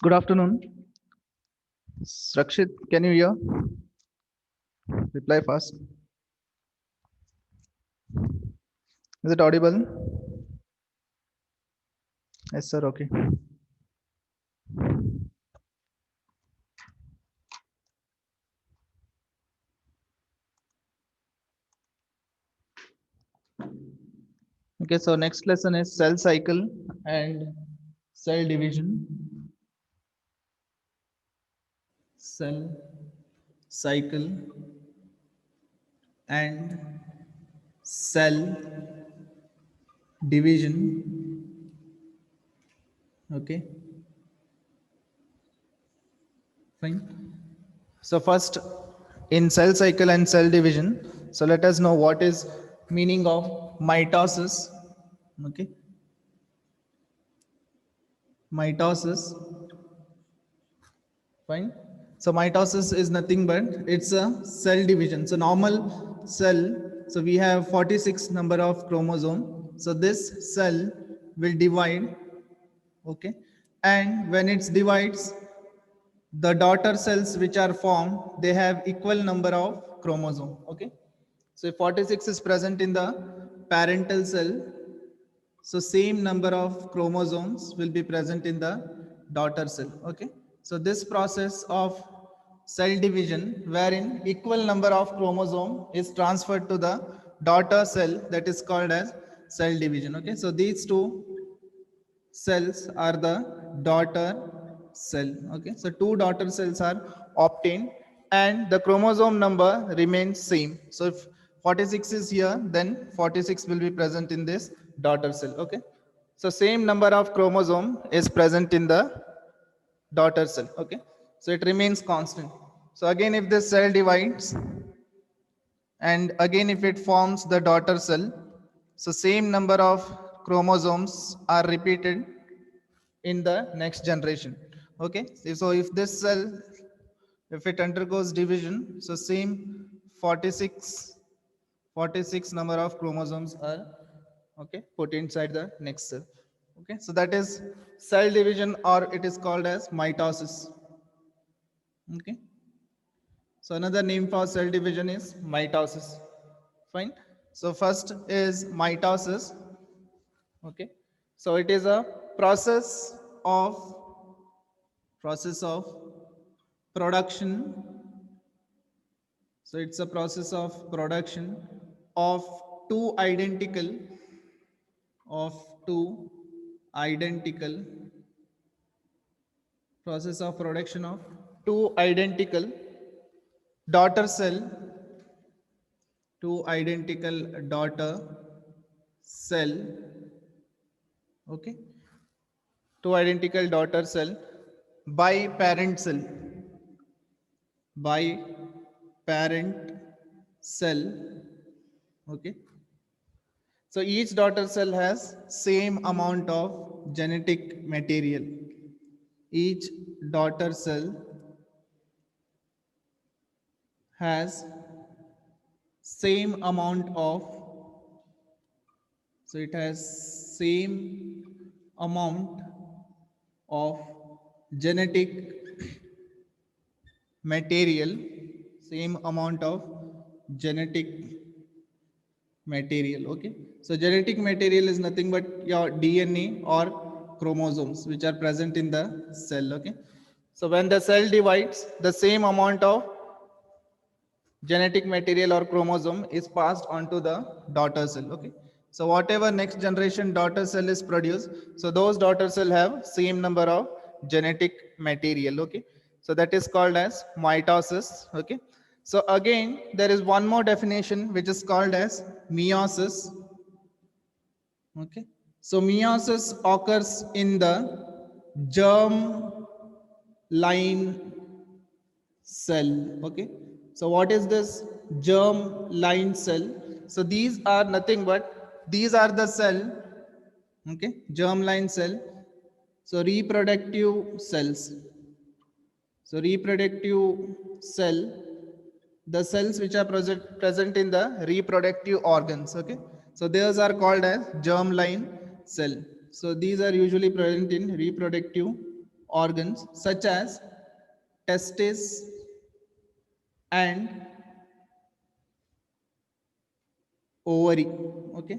Good afternoon. Rakshit, can you hear? Reply fast. Is it audible? Yes, sir. Okay. Okay, so next lesson is cell cycle and cell division. Cell cycle and cell division. Okay, fine. So first, in cell cycle and cell division, so let us know what is meaning of mitosis. Okay, mitosis. Fine. So mitosis is nothing but it's a cell division. So normal cell, so we have 46 number of chromosome. So this cell will divide, okay, and when it divides, the daughter cells which are formed, they have equal number of chromosome. Okay, so if 46 is present in the parental cell, so same number of chromosomes will be present in the daughter cell. Okay, so this process of cell division wherein equal number of chromosome is transferred to the daughter cell, that is called as cell division. Okay, so these two cells are the daughter cell. Okay, so two daughter cells are obtained and the chromosome number remains same. So if 46 is here, then 46 will be present in this daughter cell. Okay, so same number of chromosome is present in the daughter cell. Okay, so it remains constant. So again, if this cell divides and again if it forms the daughter cell, so same number of chromosomes are repeated in the next generation. Okay, so if this cell, if it undergoes division, so same 46 46 number of chromosomes are, okay, put inside the next cell. Okay, so that is cell division, or it is called as mitosis. Okay, so another name for cell division is mitosis. Fine. So first is mitosis. Okay, so it is a of process of production. So it's a process of production of two identical of two identical process of production of two identical daughter cell, two identical daughter cell. Okay, two identical daughter cell by parent cell, by parent cell. Okay, so each daughter cell has same amount of genetic material. Each daughter cell has same amount of, so it has same amount of genetic material, same amount of genetic material. Okay, so genetic material is nothing but your DNA or chromosomes which are present in the cell. Okay, so when the cell divides, the same amount of genetic material or chromosome is passed on to the daughter cell. Okay, so whatever next generation daughter cell is produced, so those daughter cell have same number of genetic material. Okay, so that is called as mitosis. Okay, so again there is one more definition which is called as meiosis. Okay, so meiosis occurs in the germ line cell. Okay, so what is this germ line cell? So these are nothing but, these are the cell. Okay, germ line cell, so reproductive cells. So reproductive cell, the cells which are present in the reproductive organs. Okay, so those are called as germ line cell. So these are usually present in reproductive organs such as testes and ovary. Okay,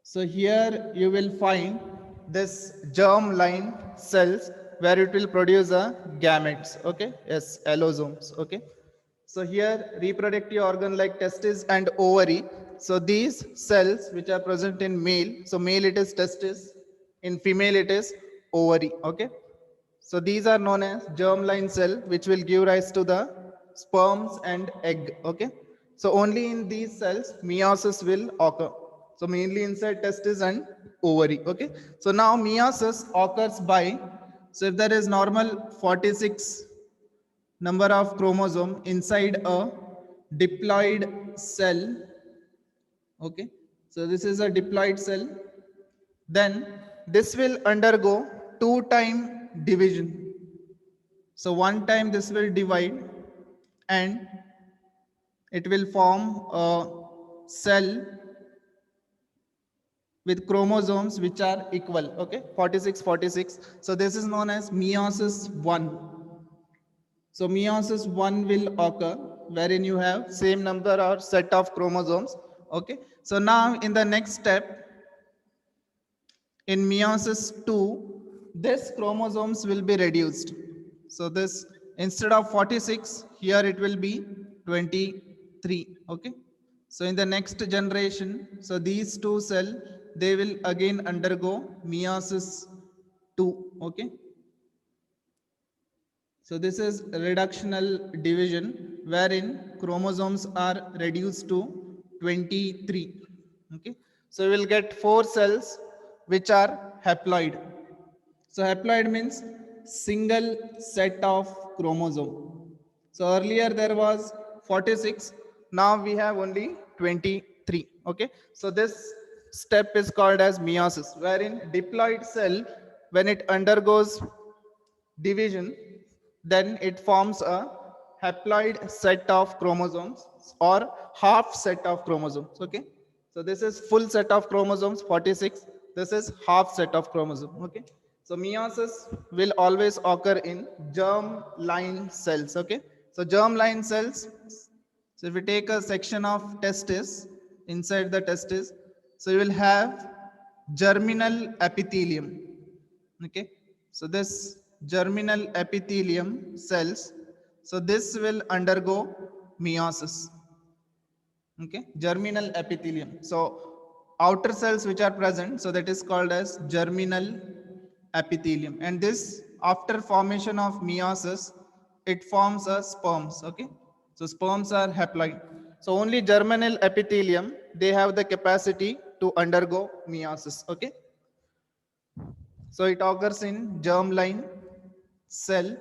so here you will find this germ line cells where it will produce a gametes. Okay, yes, allosomes. Okay, so here reproductive organ like testis and ovary. So these cells which are present in male, so male it is testis, in female it is ovary. Okay, so these are known as germline cell, which will give rise to the sperms and egg. Okay, so only in these cells meiosis will occur. So mainly inside testis and ovary. Okay, so now meiosis occurs by, so if there is normal 46 number of chromosome inside a diploid cell. Okay, so this is a diploid cell, then this will undergo 2-time division. So one time this will divide and it will form a cell with chromosomes which are equal. Okay, 46 46. So this is known as meiosis 1. So meiosis 1 will occur wherein you have same number or set of chromosomes. Okay, so now in the next step, in meiosis 2, this chromosomes will be reduced. So this, instead of 46, here it will be 23. Okay, so in the next generation, so these two cells, they will again undergo meiosis 2. Okay, so this is reductional division wherein chromosomes are reduced to 23. Okay, so we will get 4 cells which are haploid. So haploid means single set of chromosome. So earlier there was 46, now we have only 23. Okay, so this step is called as meiosis, wherein diploid cell, when it undergoes division, then it forms a haploid set of chromosomes or half set of chromosomes. Okay, so this is full set of chromosomes 46, this is half set of chromosome. Okay, so meiosis will always occur in germ line cells. Okay, so germ line cells, so if we take a section of testis, inside the testis, so you will have germinal epithelium. Okay, so this germinal epithelium cells, so this will undergo meiosis. Okay, germinal epithelium, so outer cells which are present, so that is called as germinal epithelium, and this, after formation of meiosis, it forms a sperms. Okay, so sperms are haploid, so only germinal epithelium, they have the capacity to undergo meiosis. Okay, so it occurs in germline cell,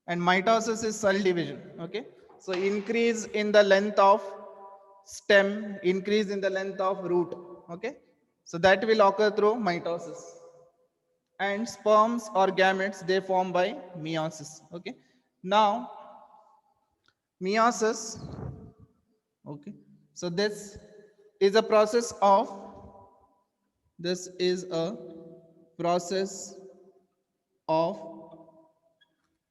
and mitosis is cell division. Okay, so increase in the length of stem, increase in the length of root. Okay, so that will occur through mitosis, and sperms or gametes, they form by meiosis. Okay, now meiosis, okay, so is a process of this is a process of,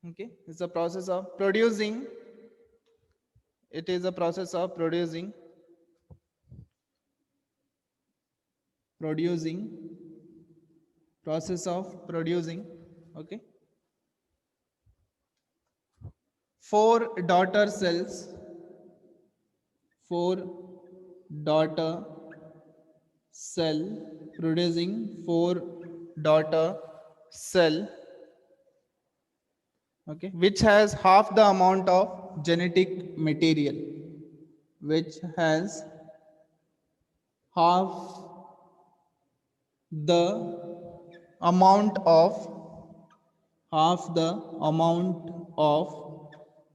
okay, it's a process of producing, it is a process of producing process of producing, okay, 4 daughter cells, 4 daughter cell, producing 4 daughter cell, okay, which has half the amount of genetic material, which has half the amount of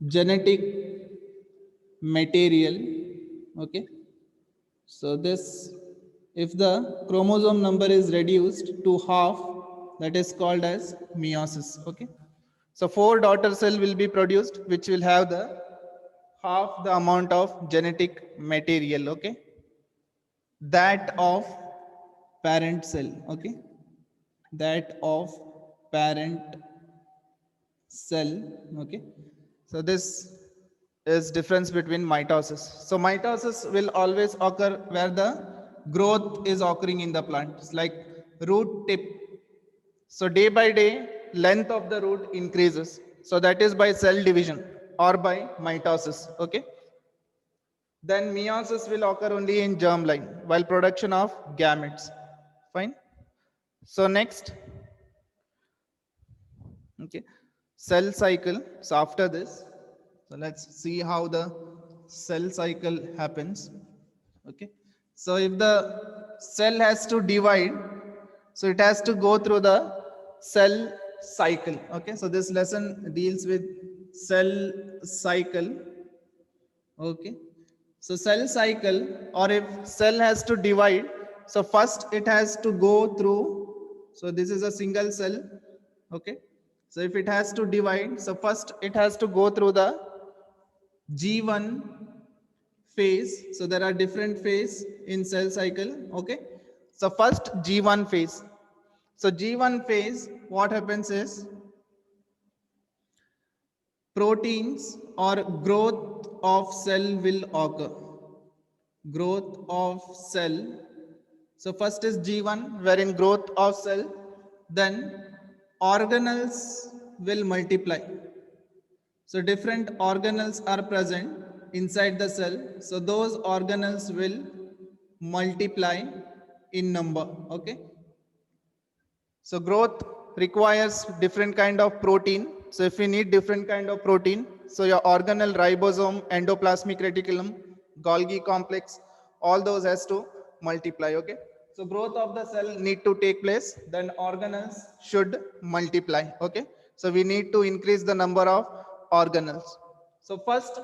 genetic material. Okay, so this, if the chromosome number is reduced to half, that is called as meiosis. Okay, so 4 daughter cell will be produced which will have the half the amount of genetic material, okay, that of parent cell. Okay, that of parent cell. Okay, so this is difference between mitosis. So mitosis will always occur where the growth is occurring in the plant. It's like root tip. So day by day length of the root increases, so that is by cell division or by mitosis. Okay, then meiosis will occur only in germline while production of gametes. Fine. So next, okay, cell cycle. So after this, so let's see how the cell cycle happens. Okay, so if the cell has to divide, so it has to go through the cell cycle. Okay, so this lesson deals with cell cycle. Okay, so cell cycle, or if cell has to divide, so first it has to go through, so this is a single cell. Okay, so if it has to divide, so first it has to go through the G1 phase. So there are different phase in cell cycle. Okay, so first G1 phase. So G1 phase, what happens is proteins or growth of cell will occur. Growth of cell. So first is G1, wherein growth of cell, then organelles will multiply. So different organelles are present inside the cell. So those organelles will multiply in number. Okay. So growth requires different kind of protein. So if we need different kind of protein, so your organelle, ribosome, endoplasmic reticulum, Golgi complex, all those has to multiply. Okay. So growth of the cell need to take place, then organelles should multiply. Okay. So we need to increase the number of organelles. So first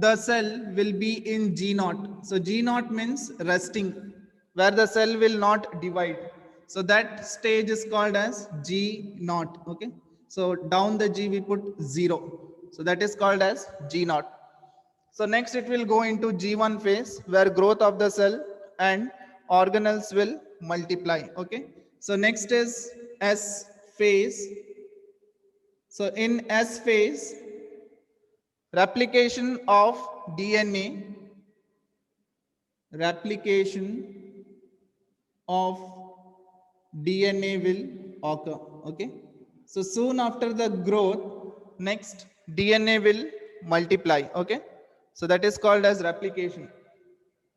the cell will be in G naught. So G naught means resting, where the cell will not divide. So that stage is called as G naught. Okay. So down the G we put 0. So that is called as G naught. So next it will go into G1 phase, where growth of the cell and organelles will multiply. Okay. So next is S phase. So in S phase, replication of DNA, replication of DNA will occur. Okay. So soon after the growth, next DNA will multiply. Okay. So that is called as replication.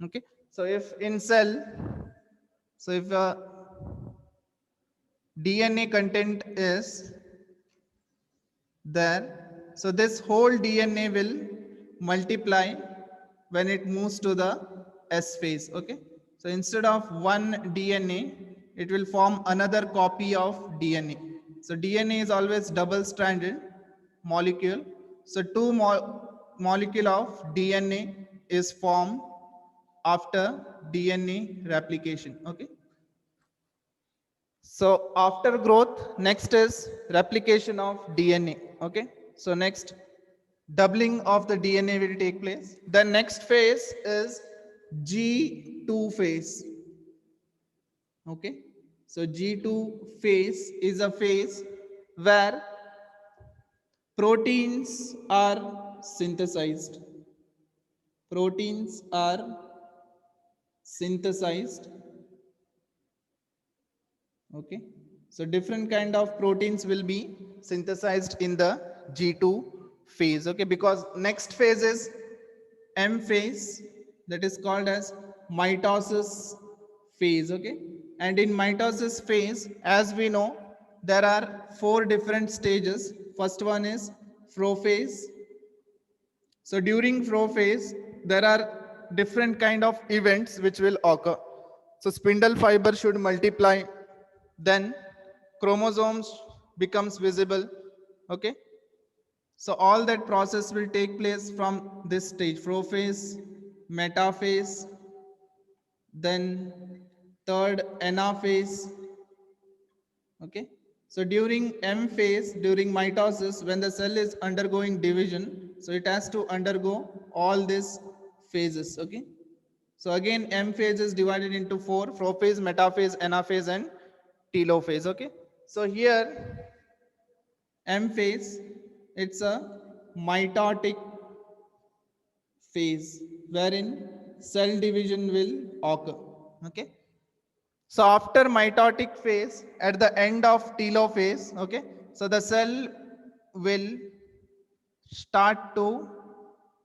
Okay. So if in cell, so if DNA content is there, so this whole DNA will multiply when it moves to the S phase. Okay. So instead of one DNA, it will form another copy of DNA. So DNA is always double stranded molecule. So two molecule of DNA is formed after DNA replication. Okay. So after growth, next is replication of DNA. Okay. So next doubling of the DNA will take place. The next phase is G2 phase. Okay. So G2 phase is a phase where proteins are synthesized. Proteins are synthesized. Okay. So different kind of proteins will be synthesized in the G2 phase. Okay. Because next phase is M phase, that is called as mitosis phase. Okay. And in mitosis phase, as we know, there are 4 different stages. First one is prophase. So during prophase, there are different kind of events which will occur. So spindle fiber should multiply, then chromosomes becomes visible. Okay. So all that process will take place from this stage: prophase, metaphase, then third anaphase. Okay. So during M phase, during mitosis, when the cell is undergoing division, so it has to undergo all these phases. Okay. So again, M phase is divided into 4: prophase, metaphase, anaphase, and telophase. Okay. So here M phase, it's a mitotic phase wherein cell division will occur. Okay. So after mitotic phase, at the end of telophase, okay, so the cell will start to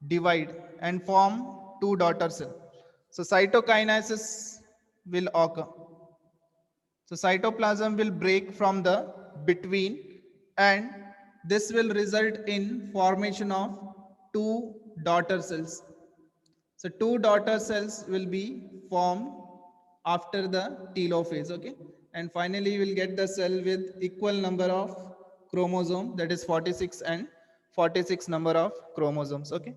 divide and form two daughter cells. So cytokinesis will occur. So cytoplasm will break from the between, and this will result in formation of two daughter cells. So two daughter cells will be formed after the telophase, okay? And finally, you will get the cell with equal number of chromosome, that is 46 and 46 number of chromosomes, okay?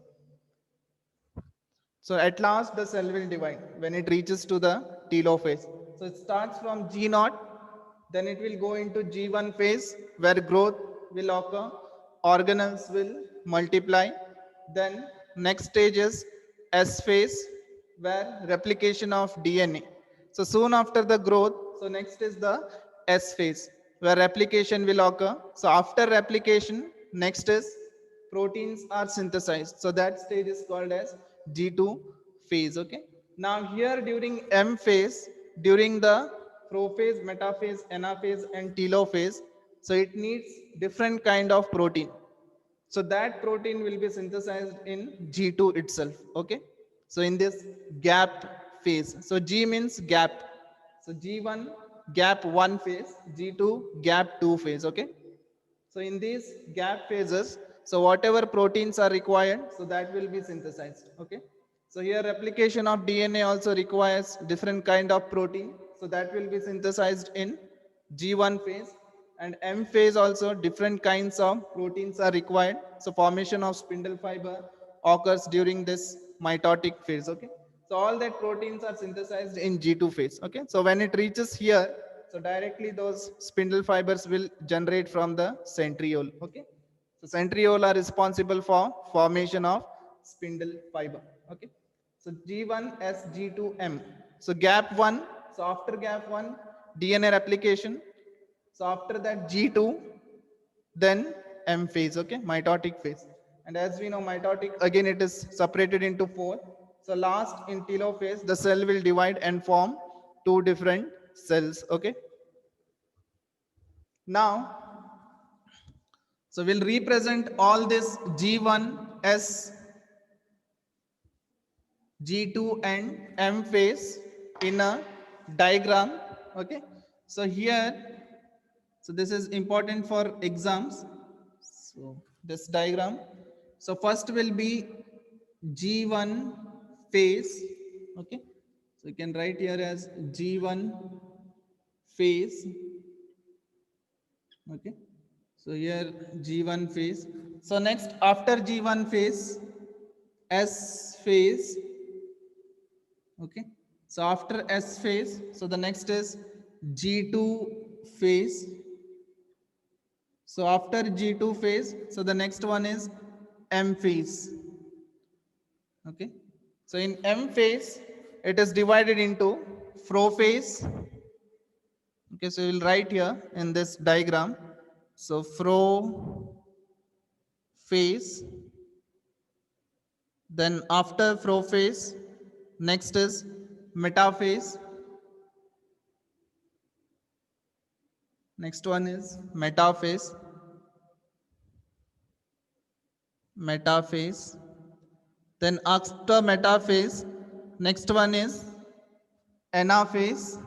So at last, the cell will divide when it reaches to the telophase. So it starts from G0, then it will go into G1 phase where growth will occur, organelles will multiply. Then next stage is S phase where replication of DNA. So soon after the growth, so next is the S phase where replication will occur. So after replication, next is proteins are synthesized. So that stage is called as G2 phase. Okay. Now here during M phase, during the prophase, metaphase, anaphase, and telophase, so it needs different kind of protein. So that protein will be synthesized in G2 itself. Okay. So in this gap phase, so G means gap. So G1 gap 1 phase, G2 gap 2 phase. Okay. So in these gap phases, so whatever proteins are required, so that will be synthesized. Okay. So here replication of DNA also requires different kind of protein. So that will be synthesized in G1 phase, and M phase also different kinds of proteins are required. So formation of spindle fiber occurs during this mitotic phase. Okay. So all that proteins are synthesized in G2 phase. Okay. So when it reaches here, so directly those spindle fibers will generate from the centriole. Okay. So centriole are responsible for formation of spindle fiber. Okay. So G1 S G2M. So gap 1. So after gap 1, DNA replication. So after that G2, then M phase. Okay. Mitotic phase. And as we know, mitotic again it is separated into 4. So last in telophase, the cell will divide and form two different cells. Okay. Now, so we'll represent all this G1, S, G2 and M phase in a diagram. Okay. So here, so this is important for exams. So this diagram. So first will be G1 phase. Okay. So you can write here as G1 phase. Okay. So here G1 phase. So next after G1 phase, S phase. Okay. So after S phase, so the next is G2 phase. So after G2 phase, so the next one is M phase. Okay. So in M phase, it is divided into prophase. Okay. So we'll write here in this diagram. So prophase. Then after prophase, next is metaphase. Next one is metaphase. Metaphase. Then after metaphase, next one is anaphase.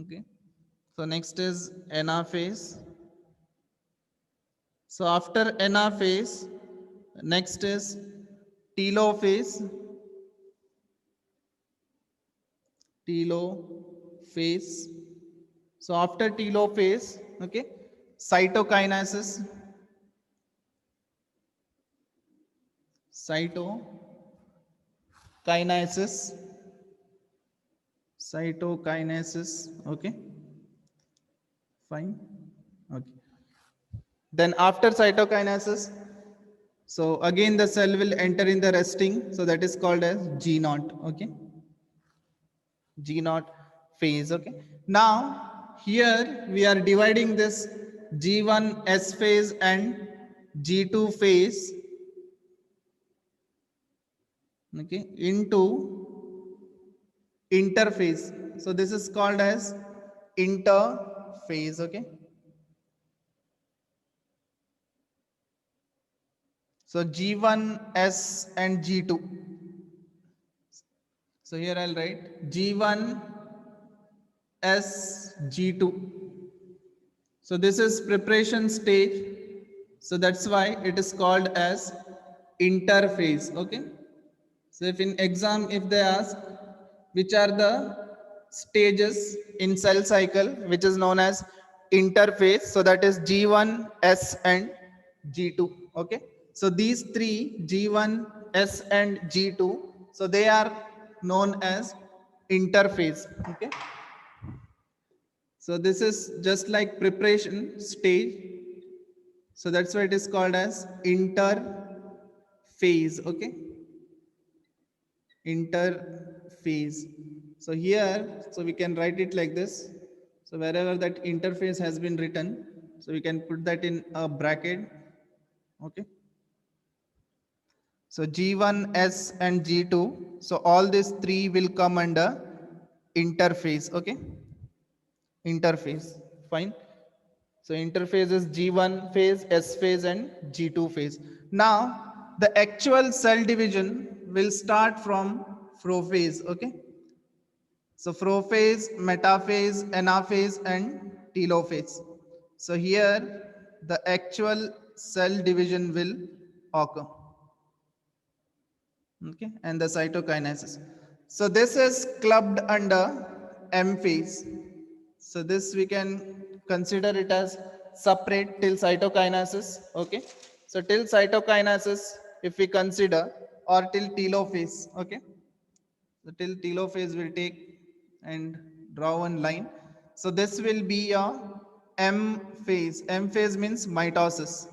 Okay. So next is anaphase. So after anaphase, next is telophase. Telophase. So after telophase, okay, cytokinesis. Cytokinesis. Cytokinesis. Okay. Fine. Okay. Then after cytokinesis, so again the cell will enter in the resting. So that is called as G0. Okay. G0 phase. Okay. Now here we are dividing this G1 S phase and G2 phase, okay, into interphase. So this is called as interphase, okay. So G1S and G2. So here I'll write G1S G2. So this is preparation stage. So that's why it is called as interphase, okay. So if in exam, if they ask which are the stages in cell cycle, which is known as interphase, so that is G1, S and G2, okay. So these three, G1, S and G2, so they are known as interphase, okay. So this is just like preparation stage. So that's why it is called as interphase, okay. Interphase. So here, so we can write it like this. So wherever that interphase has been written, so we can put that in a bracket, okay. So G1, S and G2. So all these three will come under interphase, okay. Interphase, fine. So interphase is G1 phase, S phase and G2 phase. Now the actual cell division will start from prophase, okay. So prophase, metaphase, anaphase and telophase. So here the actual cell division will occur, okay, and the cytokinesis. So this is clubbed under M phase. So this we can consider it as separate till cytokinesis, okay. So till cytokinesis, if we consider, or till telophase, okay. So till telophase will take and draw one line. So this will be a M phase. M phase means mitosis.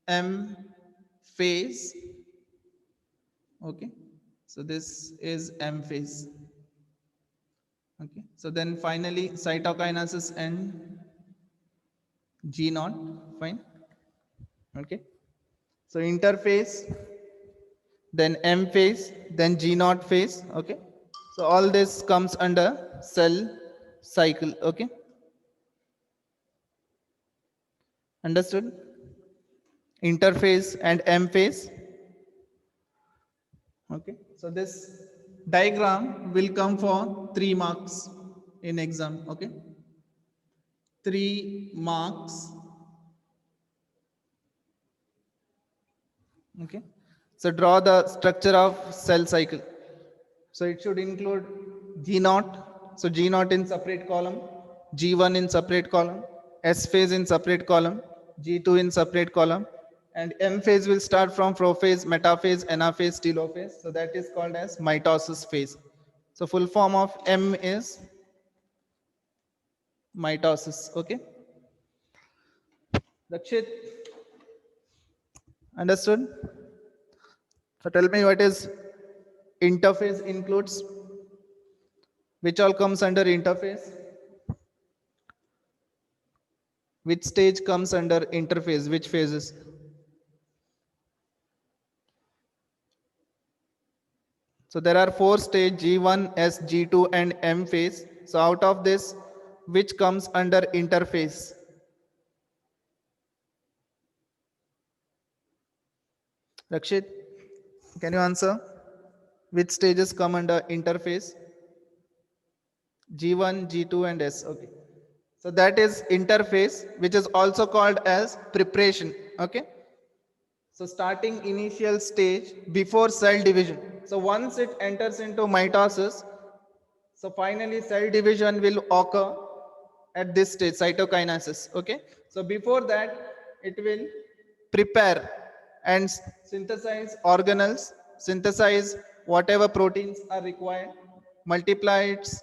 M phase, okay. So this is M phase, okay. So then finally cytokinesis and G naught, fine, okay. So interphase, then M phase, then G naught phase, okay. So all this comes under cell cycle, okay. Understood? Interphase and M phase, okay. So this diagram will come for 3 marks in exam, okay. 3 marks, okay. So draw the structure of cell cycle. So it should include G naught. So G naught in separate column, G1 in separate column, S phase in separate column, G2 in separate column, and M phase will start from prophase, metaphase, anaphase, telophase. So that is called as mitosis phase. So full form of M is mitosis, okay. Rakshit, understood? So tell me what is interphase includes, which all comes under interphase? Which stage comes under interphase? Which phases? So there are 4 stages, G1, S, G2 and M phase. So out of this, which comes under interphase? Rakshit, can you answer? Which stages come under interphase? G1, G2 and S, okay. So that is interphase, which is also called as preparation, okay. So starting initial stage before cell division. So once it enters into mitosis, so finally cell division will occur at this stage, cytokinesis, okay. So before that, it will prepare and synthesize organelles, synthesize whatever proteins are required, multiply its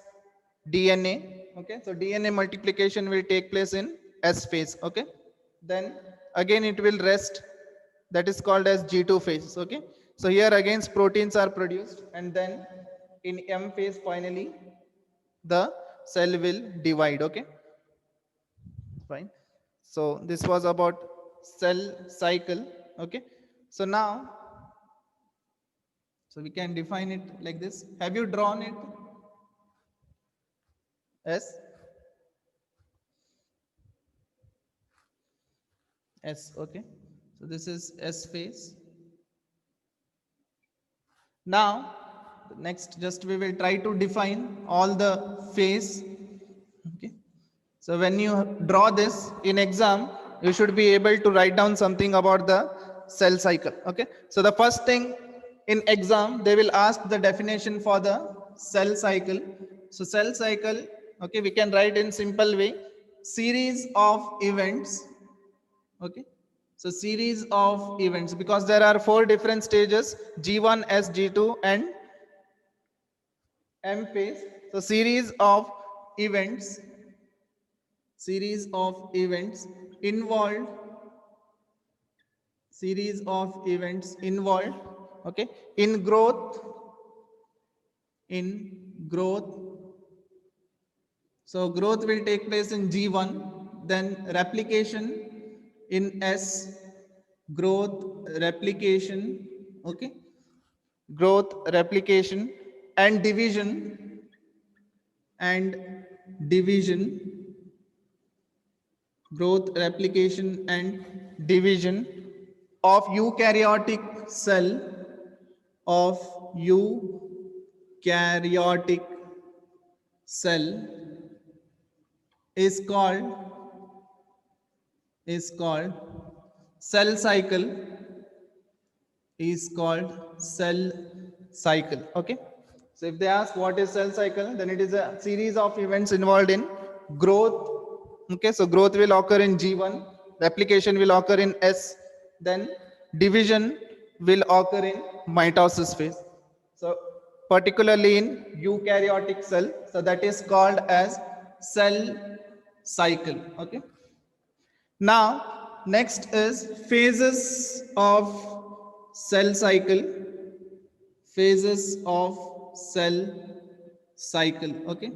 DNA, okay. So DNA multiplication will take place in S phase, okay. Then again it will rest, that is called as G2 phase, okay. So here again proteins are produced, and then in M phase finally the cell will divide. Okay, fine. So this was about cell cycle. Okay, so now, so we can define it like this. Have you drawn it? Yes. S. Okay, so this is S phase. Now next, just we will try to define all the phase. Okay, so when you draw this in exam, you should be able to write down something about the cell cycle. Okay, so the first thing in exam, they will ask the definition for the cell cycle. So cell cycle, okay, we can write in simple way: series of events. Okay, so series of events, because there are 4 different stages: G1, S, G2 and M phase. So series of events, series of events involved, series of events involved, okay, in growth, in growth. So growth will take place in G1, then replication in S, growth, replication, okay, growth, replication and division, and division, growth, replication and division of eukaryotic cell, of eukaryotic cell is called cell cycle, is called cell cycle. Okay, so if they ask what is cell cycle, then it is a series of events involved in growth. Okay, so growth will occur in G1, replication will occur in S, then division will occur in mitosis phase. So particularly in eukaryotic cell, so that is called as cell cycle. Okay, now next is phases of cell cycle, phases of cell cycle. Okay,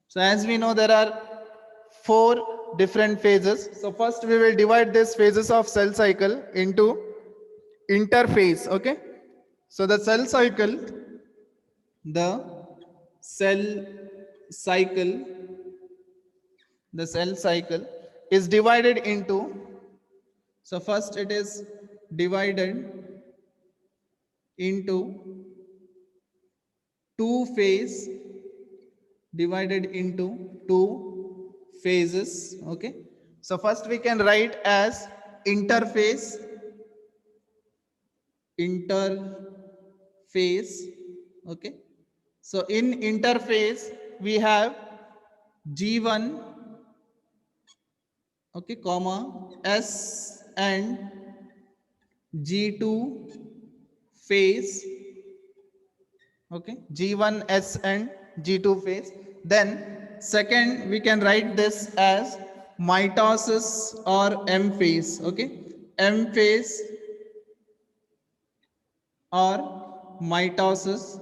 so as we know, there are 4 different phases. So first we will divide these phases of cell cycle into interphase. Okay, so the cell cycle, the cell cycle, the cell cycle is divided into, so first it is divided into 2 phase, divided into 2 phases. Okay, so first we can write as interphase, interphase. Okay, so in interphase we have G1, okay, comma S and G2 phase. Okay, G1, S and G2 phase. Then second we can write this as mitosis or M phase. Okay, M phase or mitosis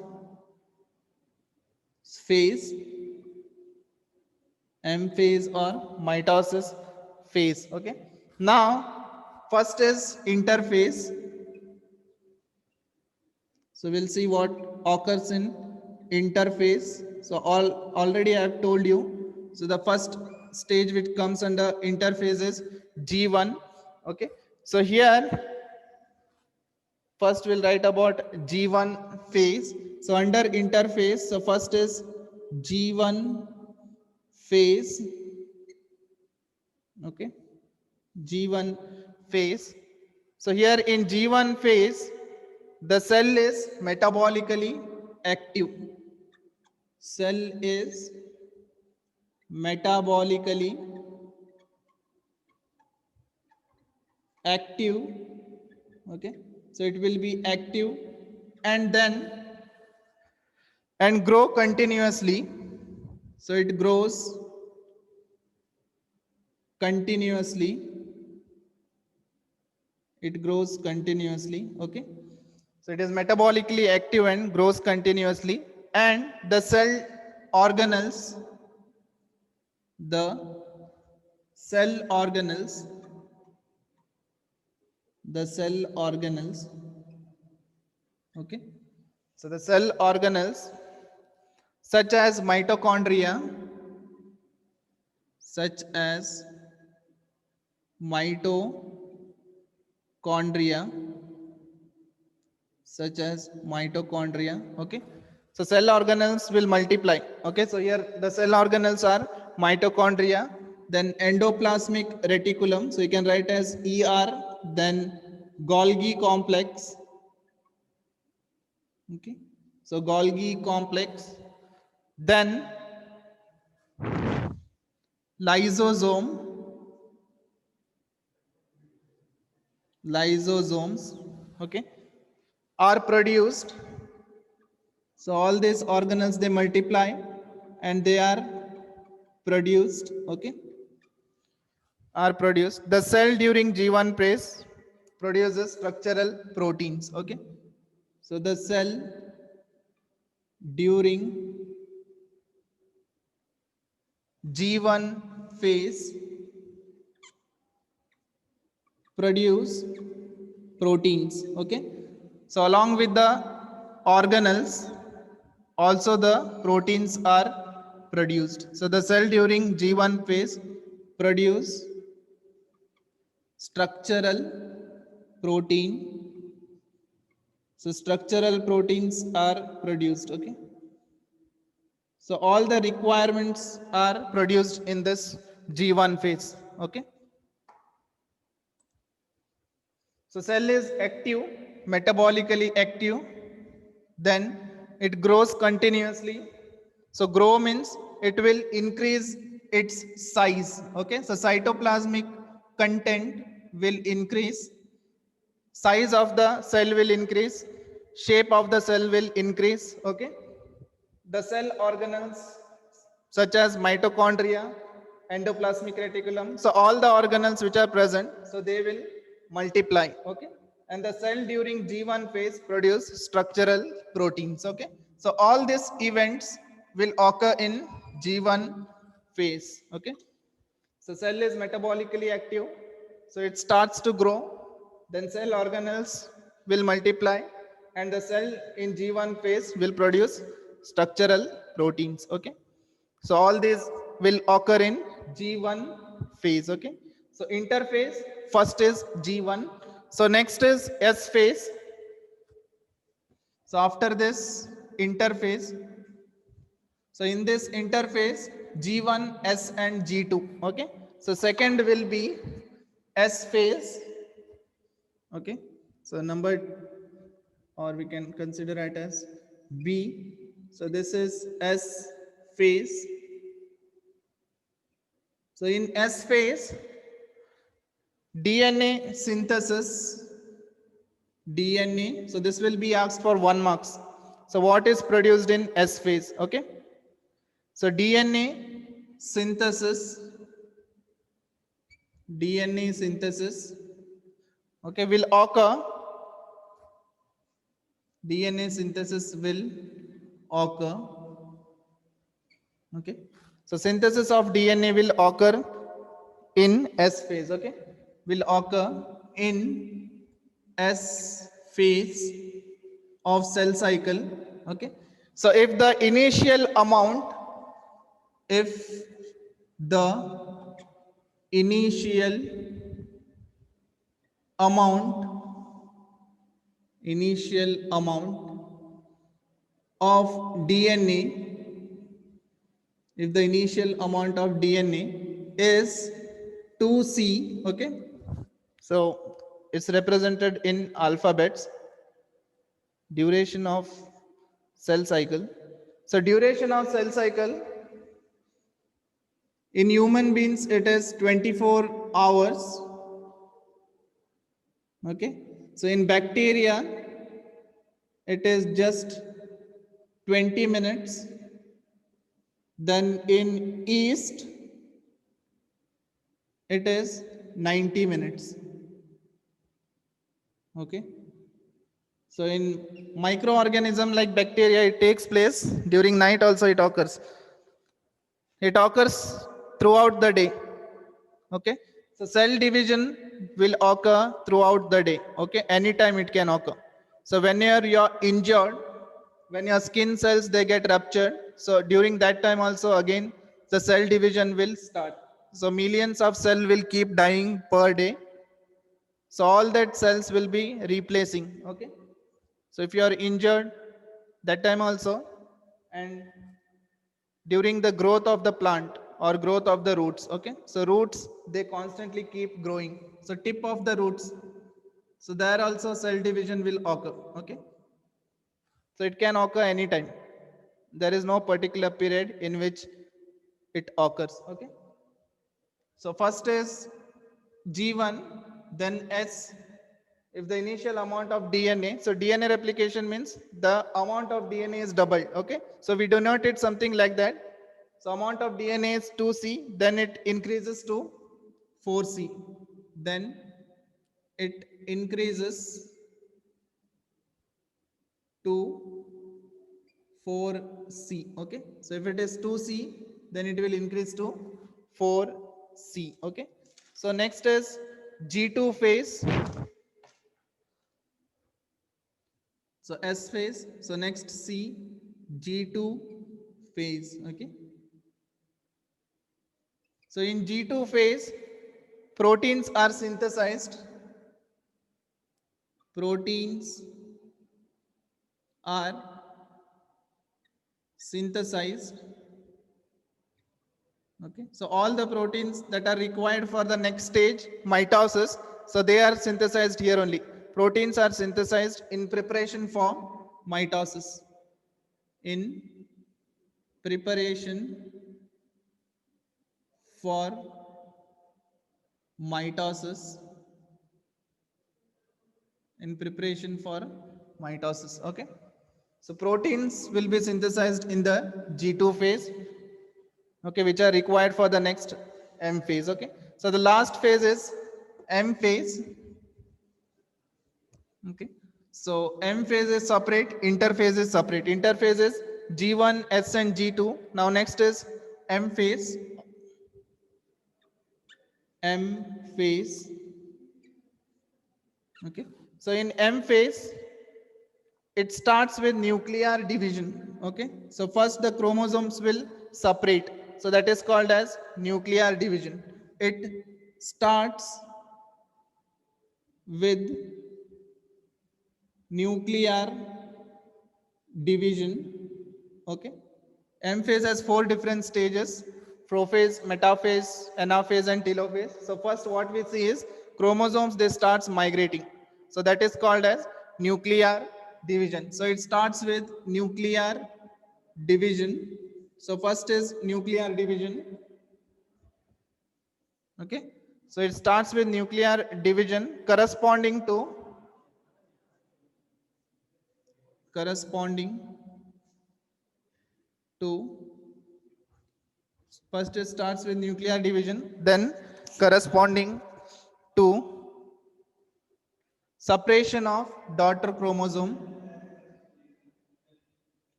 phase, M phase or mitosis phase. Okay, now first is interphase. So we'll see what occurs in interphase. So already I have told you. So the first stage which comes under interphase is G1. Okay, so here first we'll write about G1 phase. So under interphase, so first is G1 phase. Okay, G1 phase. So here in G1 phase, the cell is metabolically active. Cell is metabolically active. Okay, so it will be active and then and grow continuously. So it grows continuously. It grows continuously. Okay, so it is metabolically active and grows continuously, and the cell organelles, the cell organelles, okay. So the cell organelles such as mitochondria, such as mitochondria, okay. So cell organelles will multiply, okay. So here the cell organelles are mitochondria, then endoplasmic reticulum, so you can write as ER, then Golgi complex, okay. So Golgi complex, then lysosomes, okay, are produced. So all these organelles, they multiply and they are produced, okay, are produced. The cell during G1 phase produces structural proteins, okay. So the cell during G1 phase produce proteins, okay. So along with the organelles, also the proteins are produced. So the cell during G1 phase produce structural protein. So structural proteins are produced, okay. So all the requirements are produced in this G1 phase, okay. So cell is active, metabolically active, then it grows continuously. So grow means it will increase its size, okay. So cytoplasmic content will increase, size of the cell will increase, shape of the cell will increase, okay. The cell organelles such as mitochondria, endoplasmic reticulum, so all the organelles which are present, so they will multiply, okay. And the cell during G1 phase produce structural proteins, okay. So all these events will occur in G1 phase, okay. So cell is metabolically active, so it starts to grow, then cell organelles will multiply, and the cell in G1 phase will produce structural proteins, okay. So all these will occur in G1 phase, okay. So interphase, first is G1, so next is S phase. So after this interphase, so in this interphase, G1, S and G2, okay. So second will be S phase, okay. So number, or we can consider it as B. So this is S phase. So in S phase, DNA synthesis, DNA. So this will be asked for 1 marks. So what is produced in S phase, okay. So DNA synthesis, okay, will occur. DNA synthesis will occur, okay. So synthesis of DNA will occur in S phase, okay, will occur in S phase of cell cycle, okay. So if the initial amount, if the initial amount of DNA, if the initial amount of DNA is 2C, okay. So it's represented in alphabets, duration of cell cycle. So duration of cell cycle in human beings, it is 24 hours, okay. So in bacteria, it is just 20 minutes. Then in yeast, it is 90 minutes, okay. So in microorganism like bacteria, it takes place during night also it occurs. It occurs throughout the day. Okay, so cell division will occur throughout the day. Okay, anytime it can occur. So when you're injured, when your skin cells they get ruptured, so during that time also again the cell division will start. So millions of cells will keep dying per day. So all that cells will be replacing. Okay, so if you are injured that time also, and during the growth of the plant or growth of the roots. Okay, so roots they constantly keep growing, so tip of the roots, so there also cell division will occur. Okay, so it can occur anytime. There is no particular period in which it occurs. Okay, so first is G1, then S. If the initial amount of DNA, so DNA replication means the amount of DNA is doubled. Okay, so we denote it something like that. So amount of DNA is 2C, then it increases to 4C, then it increases to 4C. Okay, so if it is 2C, then it will increase to 4C. Okay, so next is G2 phase. So S phase. So next C, G2 phase. Okay, so in G2 phase, proteins are synthesized. Proteins are synthesized. Okay, so all the proteins that are required for the next stage, mitosis, so they are synthesized here only. Proteins are synthesized in preparation for mitosis. In preparation for mitosis. In preparation for mitosis. Okay, so proteins will be synthesized in the G2 phase. Okay, which are required for the next M phase. Okay, so the last phase is M phase. Okay, so M phase is separate, interphase is separate. Interphase is G1, S and G2. Now next is M phase. M phase. Okay, so in M phase, it starts with nuclear division. Okay, so first the chromosomes will separate, so that is called as nuclear division. It starts with nuclear division. Okay, M phase has 4 different stages: prophase, metaphase, anaphase and telophase. So first what we see is chromosomes, they starts migrating, so that is called as nuclear division. So it starts with nuclear division. So first is nuclear division. Okay, so it starts with nuclear division corresponding to first it starts with nuclear division, then corresponding to separation of daughter chromosome,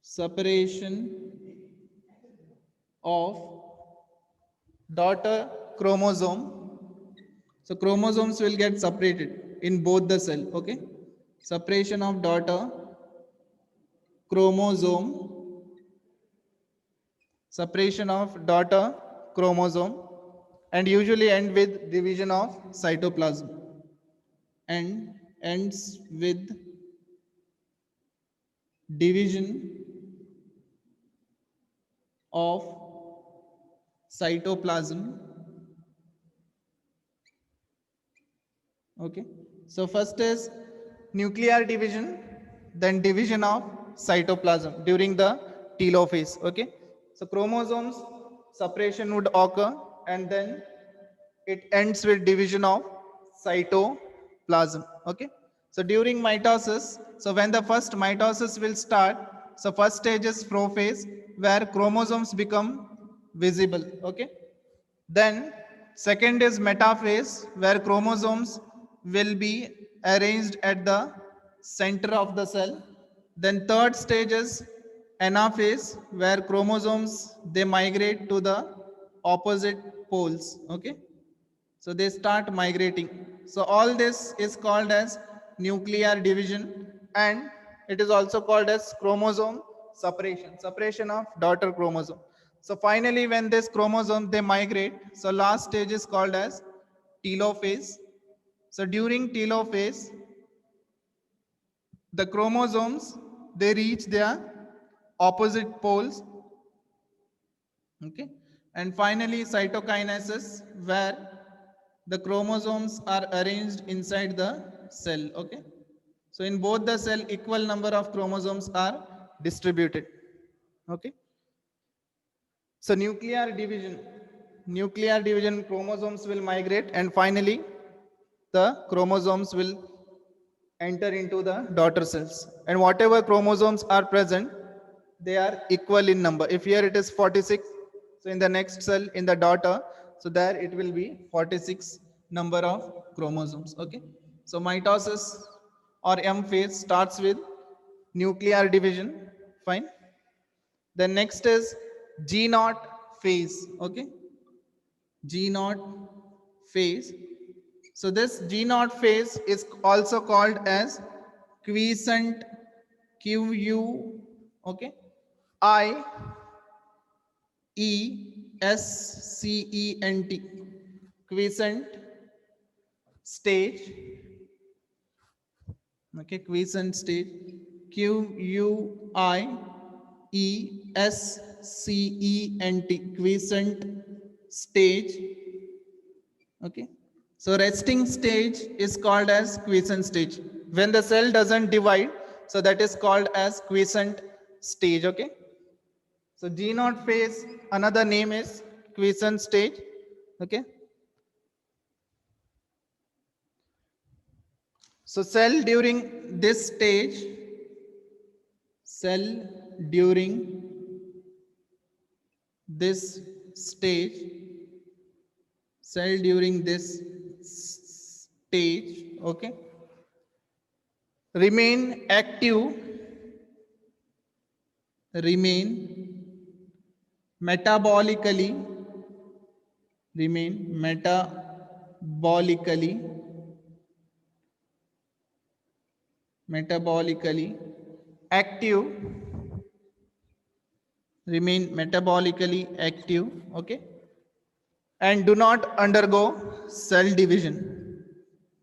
separation of daughter chromosome. So chromosomes will get separated in both the cell. Okay, separation of daughter chromosome, separation of daughter chromosome, and usually end with division of cytoplasm, and ends with division of cytoplasm. Okay, so first is nuclear division, then division of cytoplasm during the telophase. Okay, so chromosomes separation would occur, and then it ends with division of cytoplasm. Okay, so during mitosis, so when the first mitosis will start, so first stage is prophase, where chromosomes become visible. Okay, then second is metaphase, where chromosomes will be arranged at the center of the cell. Then third stage is anaphase, where chromosomes they migrate to the opposite poles. Okay, so they start migrating. So all this is called as nuclear division, and it is also called as chromosome separation of daughter chromosome. So finally, when this chromosome they migrate, so last stage is called as telophase. So during telophase, the chromosomes they reach their opposite poles. Okay, and finally cytokinesis, where the chromosomes are arranged inside the cell. Okay, so in both the cell equal number of chromosomes are distributed. Okay, so nuclear division, chromosomes will migrate, and finally the chromosomes will enter into the daughter cells, and whatever chromosomes are present, they are equal in number. If here it is 46, so in the next cell in the daughter, so there it will be 46 number of chromosomes. Okay, so mitosis or M phase starts with nuclear division. Fine. The next is G naught phase. Okay, G naught phase. So this G naught phase is also called as quiescent, Q-U, okay, I-E-S-C-E-N-T, quiescent stage, okay, quiescent stage, Q-U-I-E-S-C-E-N-T, quiescent stage. Okay, so resting stage is called as quiescent stage. When the cell doesn't divide, so that is called as quiescent stage. Okay, so G naught phase, another name is quiescent stage. Okay, so cell during this stage, cell during this stage, cell during this stage, okay, remain active, remain metabolically, remain metabolically active, remain metabolically active. Okay, and do not undergo cell division,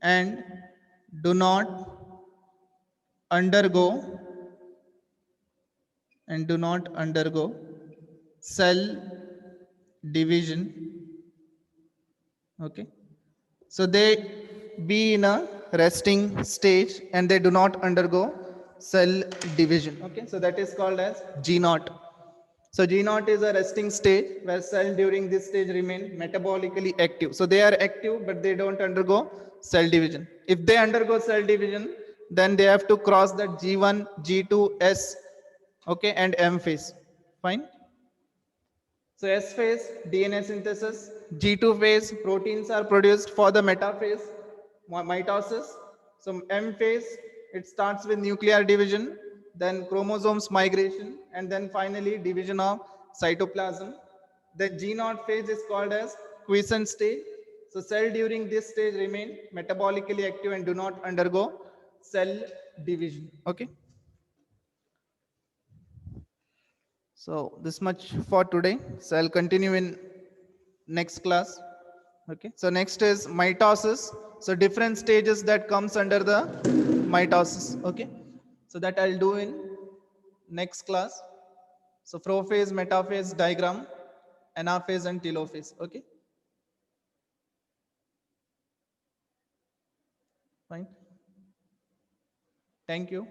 and do not undergo cell division. Okay, so they be in a resting stage and they do not undergo cell division. Okay, so that is called as G naught. So G naught is a resting stage where cell during this stage remain metabolically active. So they are active, but they don't undergo cell division. If they undergo cell division, then they have to cross that G1, G2, S, okay, and M phase. Fine. So S phase, DNA synthesis. G2 phase, proteins are produced for the metaphase, mitosis. So M phase, it starts with nuclear division, then chromosomes migration, and then finally division of cytoplasm. The G naught phase is called as quiescent stage. So cell during this stage remain metabolically active and do not undergo cell division. Okay. So this much for today. So I'll continue in next class. Okay, so next is mitosis. So different stages that comes under the mitosis. Okay, so that I'll do in next class. So prophase, metaphase diagram, anaphase and telophase. Okay, fine, thank you.